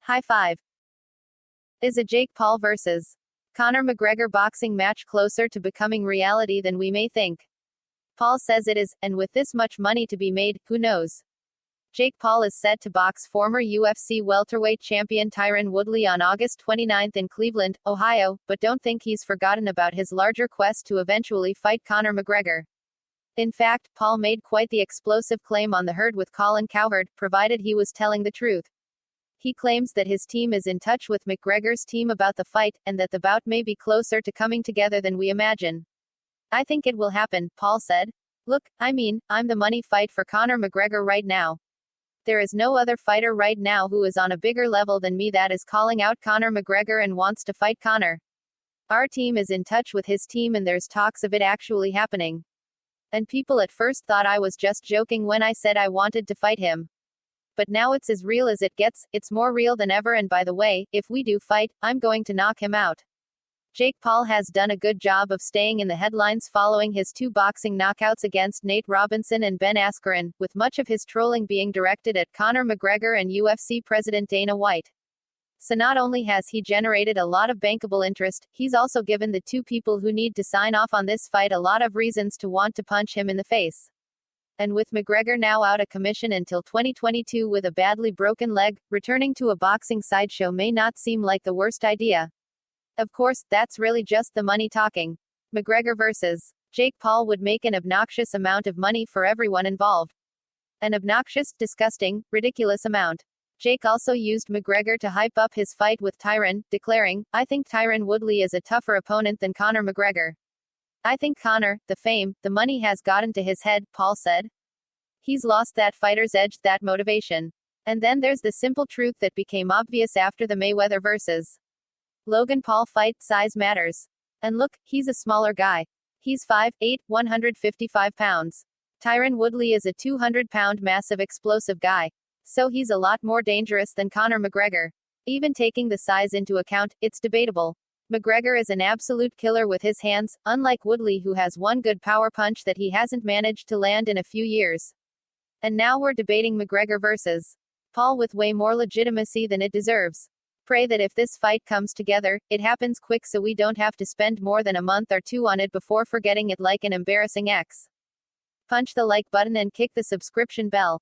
High five. Is a Jake Paul vs. Conor McGregor boxing match closer to becoming reality than we may think? Paul says it is, and with this much money to be made, who knows? Jake Paul is set to box former UFC welterweight champion Tyron Woodley on August 29 in Cleveland, Ohio, but don't think he's forgotten about his larger quest to eventually fight Conor McGregor. In fact, Paul made quite the explosive claim on the Herd with Colin Cowherd, provided he was telling the truth. He claims that his team is in touch with McGregor's team about the fight, and that the bout may be closer to coming together than we imagine. I think it will happen, Paul said. Look, I'm the money fight for Conor McGregor right now. There is no other fighter right now who is on a bigger level than me that is calling out Conor McGregor and wants to fight Conor. Our team is in touch with his team and there's talks of it actually happening. And people at first thought I was just joking when I said I wanted to fight him. But now it's as real as it gets, it's more real than ever, and by the way, if we do fight, I'm going to knock him out. Jake Paul has done a good job of staying in the headlines following his 2 boxing knockouts against Nate Robinson and Ben Askren, with much of his trolling being directed at Conor McGregor and UFC President Dana White. So not only has he generated a lot of bankable interest, he's also given the 2 people who need to sign off on this fight a lot of reasons to want to punch him in the face. And with McGregor now out of commission until 2022 with a badly broken leg, returning to a boxing sideshow may not seem like the worst idea. Of course, that's really just the money talking. McGregor vs. Jake Paul would make an obnoxious amount of money for everyone involved. An obnoxious, disgusting, ridiculous amount. Jake also used McGregor to hype up his fight with Tyron, declaring, I think Tyron Woodley is a tougher opponent than Conor McGregor. I think Conor, the fame, the money has gotten to his head, Paul said. He's lost that fighter's edge, that motivation. And then there's the simple truth that became obvious after the Mayweather vs. Logan Paul fight, size matters. And look, he's a smaller guy. He's 5'8", 155 pounds. Tyron Woodley is a 200-pound massive explosive guy. So he's a lot more dangerous than Conor McGregor. Even taking the size into account, it's debatable. McGregor is an absolute killer with his hands, unlike Woodley who has one good power punch that he hasn't managed to land in a few years. And now we're debating McGregor vs. Paul with way more legitimacy than it deserves. Pray that if this fight comes together, it happens quick so we don't have to spend more than a month or 2 on it before forgetting it like an embarrassing ex. Punch the like button and kick the subscription bell.